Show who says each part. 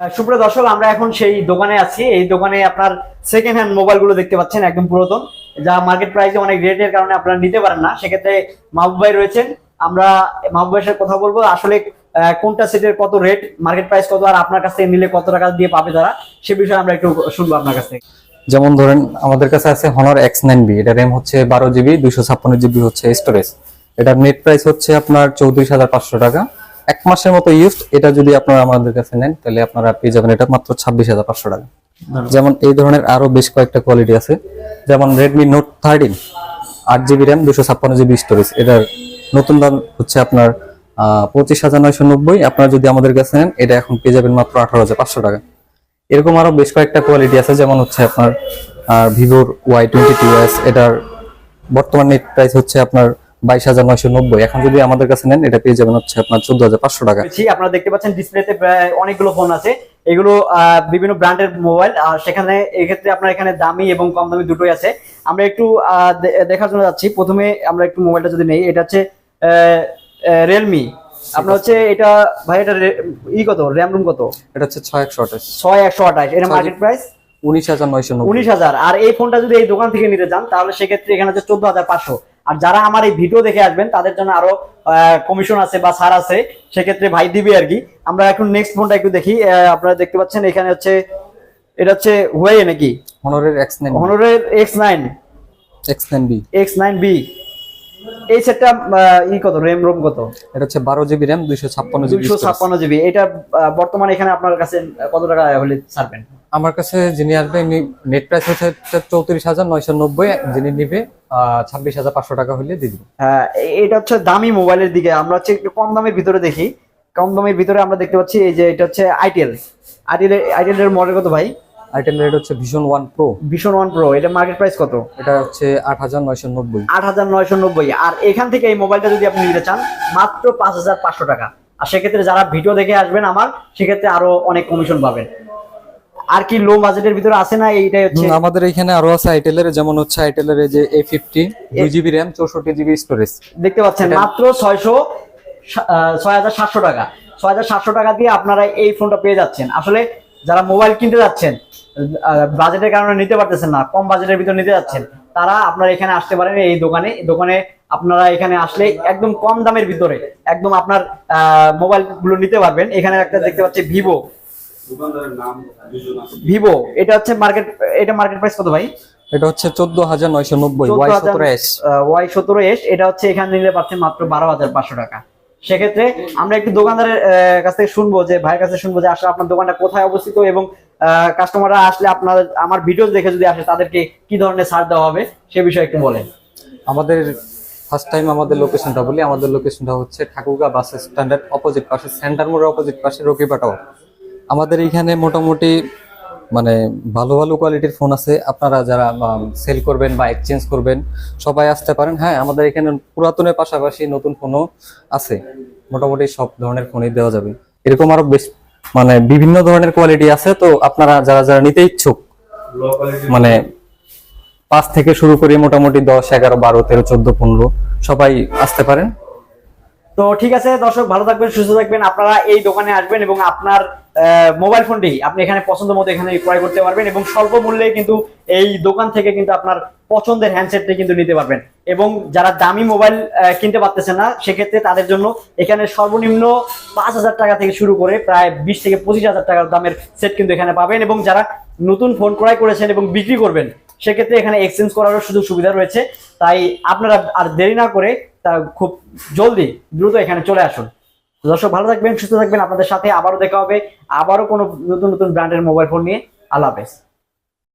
Speaker 1: সুপ্রিয় দর্শক, আমরা এখন সেই দোকানে আছি। এই দোকানে আপনার সেকেন্ড হ্যান্ড মোবাইল গুলো দেখতে পাচ্ছেন, একদম পুরাতন, যা মার্কেট প্রাইসে অনেক রেটের কারণে আপনারা নিতে পারেন না। সেক্ষেত্রে মাহবুব ভাই রয়েছেন, আমরা মাহবুব ভাইয়ের সাথে কথা বলবো আসলে কোনটা সেটের কত রেট, মার্কেট প্রাইস কত, আর আপনার কাছ থেকে নিলে কত টাকা দিয়ে পাবে তারা, সে বিষয়ে আমরা একটু শুনবো আপনার কাছ থেকে।
Speaker 2: যেমন ধরেন আমাদের কাছে আছে Honor X9B, এটা র্যাম হচ্ছে 12GB, 256GB হচ্ছে স্টোরেজ। এটার নেট প্রাইস হচ্ছে আপনার 34,500 টাকা। এক মাসের মতো ইউজড। এটা যদি আপনারা আমাদের কাছে নেন তাহলে আপনারা পেয়ে যাবেন এটা মাত্র 26,500 টাকা। যেমন এই ধরনের আরো বেশ কয়েকটা কোয়ালিটি আছে, যেমন Redmi Note 13, 8GB RAM, 256GB storage. এটার নতুন দাম হচ্ছে আপনার 25,990। আপনারা যদি আমাদের কাছে নেন এটা এখন পেয়ে যাবেন মাত্র 18,500 টাকা। এরকম আরো বেশ কয়েকটা কোয়ালিটি আছে, যেমন হচ্ছে আপনার ভিভোর Y22s, এটার বর্তমান নেট প্রাইস হচ্ছে আপনার 22,990। এখন যদি আমাদের কাছে নেন এটা পেয়ে যাবেন হচ্ছে আপনার 14,500 টাকা।
Speaker 1: আপনারা দেখতে পাচ্ছেন ডিসপ্লেতে অনেকগুলো ফোন আছে, এগুলো বিভিন্ন ব্র্যান্ডের মোবাইল, আর সেখানে এক্ষেত্রে আপনার এখানে দামি এবং কম দামি দুটোই আছে। আমরা একটু দেখার জন্য যাচ্ছি। প্রথমে আমরা একটু মোবাইলটা যদি নেই, এটা হচ্ছে রিয়েলমি। আপনার হচ্ছে এটা ভাই, এটা কত, র্যাম রুম কত?
Speaker 2: এটা হচ্ছে 6128।
Speaker 1: 6128, এটা মার্কেট প্রাইস
Speaker 2: 19,990।
Speaker 1: 19,000। আর এই ফোনটা যদি এই দোকান থেকে নিতে চান তাহলে সেক্ষেত্রে এখানে হচ্ছে 14,500। আর যারা আমার এই ভিডিও দেখে আসবেন তাদের জন্য আরো কমিশন আছে বা ছাড় আছে, সেক্ষেত্রে ভাই দিবে আর কি। আমরা এখন নেক্সট ফোনটা একটু দেখি। আপনারা দেখতে পাচ্ছেন এখানে হচ্ছে, এটা হচ্ছে হুয়াই নাকি,
Speaker 2: Honor'ের X9,
Speaker 1: Honor'ের
Speaker 2: X9B।
Speaker 1: X9B। এই সেটটা কত, র্যাম রোম কত?
Speaker 2: এটা হচ্ছে 12GB র্যাম, 256GB।
Speaker 1: এটা বর্তমানে এখানে আপনার কাছে কত টাকা হলে ছাড়বেন?
Speaker 2: আমার কাছে যিনি আসবে নেট প্রাইস হচ্ছে 34,990, যিনি নিবে 26,500 টাকা হলে দিয়ে দিব।
Speaker 1: হ্যাঁ, এটা হচ্ছে দামি মোবাইলের দিকে। আমরা হচ্ছে একটু কম দামের ভিতরে দেখি। কম দামের ভিতরে আমরা দেখতে পাচ্ছি এই যে এটা হচ্ছে আইটেল এর মডেল কত ভাই?
Speaker 2: আইটেল রেট হচ্ছে Vision One Pro।
Speaker 1: Vision One Pro, এটা মার্কেট প্রাইস কত?
Speaker 2: এটা হচ্ছে 8,990।
Speaker 1: 8,990। আর এখান থেকে এই মোবাইলটা যদি আপনি নিতে চান মাত্র 5,500 টাকা। আর সেক্ষেত্রে যারা ভিডিও দেখে আসবেন আমার, সেক্ষেত্রে আরো অনেক কমিশন পাবেন। আর কি লো বাজেটের ভিতরে আছে না? এইটাই হচ্ছে
Speaker 2: আমাদের এখানে আরো আছে আইটেলের, যেমন হচ্ছে আইটেলের যে A50, 2GB RAM, 64GB storage.
Speaker 1: দেখতে পাচ্ছেন মাত্র 6,700 টাকা। 6,700 টাকা দিয়ে আপনারা এই ফোনটা পেয়ে যাচ্ছেন। আসলে যারা মোবাইল কিনতে যাচ্ছেন, বাজেটের কারণে নিতে পারতেছেন না, কম বাজেটের ভিতর নিতে যাচ্ছেন, তারা আপনারা এখানে আসতে পারেন। এই দোকানে আপনারা এখানে আসলে একদম কম দামের ভিতরে একদম আপনার মোবাইল গুলো নিতে পারবেন। এখানে একটা দেখতে পাচ্ছি ভিভো। এটা হচ্ছে মার্কেট প্রাইস কত ভাই?
Speaker 2: এটা হচ্ছে 14,990।
Speaker 1: Y17s। এটা হচ্ছে এখানে নিলে পাচ্ছেন মাত্র 12,500 টাকা। সেক্ষেত্রে আমরা একটু দোকানদারের কাছ থেকে শুনবো, যে ভাইয়ের কাছে শুনবো যে আসলে আপনার দোকানটা কোথায় অবস্থিত, এবং কাস্টমাররা আসলে আমার ভিডিও দেখে যদি আসে তাদেরকে কি ধরনের ছাড় দেওয়া হবে সে বিষয়ে একটু বলেন।
Speaker 2: আমাদের ফার্স্ট টাইম আমাদের লোকেশনটা বলি। আমাদের লোকেশনটা হচ্ছে ঠাকুরগাঁও বাস স্ট্যান্ডের অপোজিট পাশে, সেন্টার মোড়ের অপোজিট পাশে, রকিবা টাওয়ার। আমাদের এইখানে মোটামুটি মানে ভালো ভালো কোয়ালিটির ফোন আছে। আপনারা যারা সেল করবেন বা এক্সচেঞ্জ করবেন সবাই আসতে পারেন। হ্যাঁ, আমাদের এখানে পুরাতনের পাশাপাশি নতুন ফোনও আছে, মোটামুটি সব ধরনের ফোনই দেওয়া যাবে। এরকম আরো বেশ মানে বিভিন্ন ধরনের কোয়ালিটি আছে। তো আপনারা যারা যারা নিতে ইচ্ছুক, মানে 5 থেকে শুরু করে মোটামুটি 10, 11, 12, 13, 14, 15 সবাই আসতে পারেন।
Speaker 1: তো ঠিক আছে দর্শক, ভালো থাকবেন, সুস্থ থাকবেন। আপনারা এই দোকানে আসবেন এবং আপনার মোবাইল ফোনটি আপনি এখানে পছন্দ মতো এখানে ক্রয় করতে পারবেন, এবং স্বল্প মূল্যে কিন্তু এই দোকান থেকে কিন্তু আপনার পছন্দের হ্যান্ডসেটটি কিন্তু নিতে পারবেন। এবং যারা দামি মোবাইল কিনতে পারতেছেন না, সেক্ষেত্রে তাদের জন্য এখানে সর্বনিম্ন 5,000 টাকা থেকে শুরু করে প্রায় 20 থেকে 25,000 টাকার দামের সেট কিন্তু এখানে পাবেন। এবং যারা নতুন ফোন ক্রয় করেছেন এবং বিক্রি করবেন, সেক্ষেত্রে এখানে এক্সচেঞ্জ করারও সুযোগ সুবিধা রয়েছে। তাই আপনারা আর দেরি না করে খুব জলদি দ্রুত এখানে চলে আসুন। দর্শক, ভালো থাকবেন, সুস্থ থাকবেন। আপনাদের সাথে আবারও দেখা হবে, আবারও কোনো নতুন নতুন ব্র্যান্ডের মোবাইল ফোন নিয়ে। আল্লাহ হাফেজ।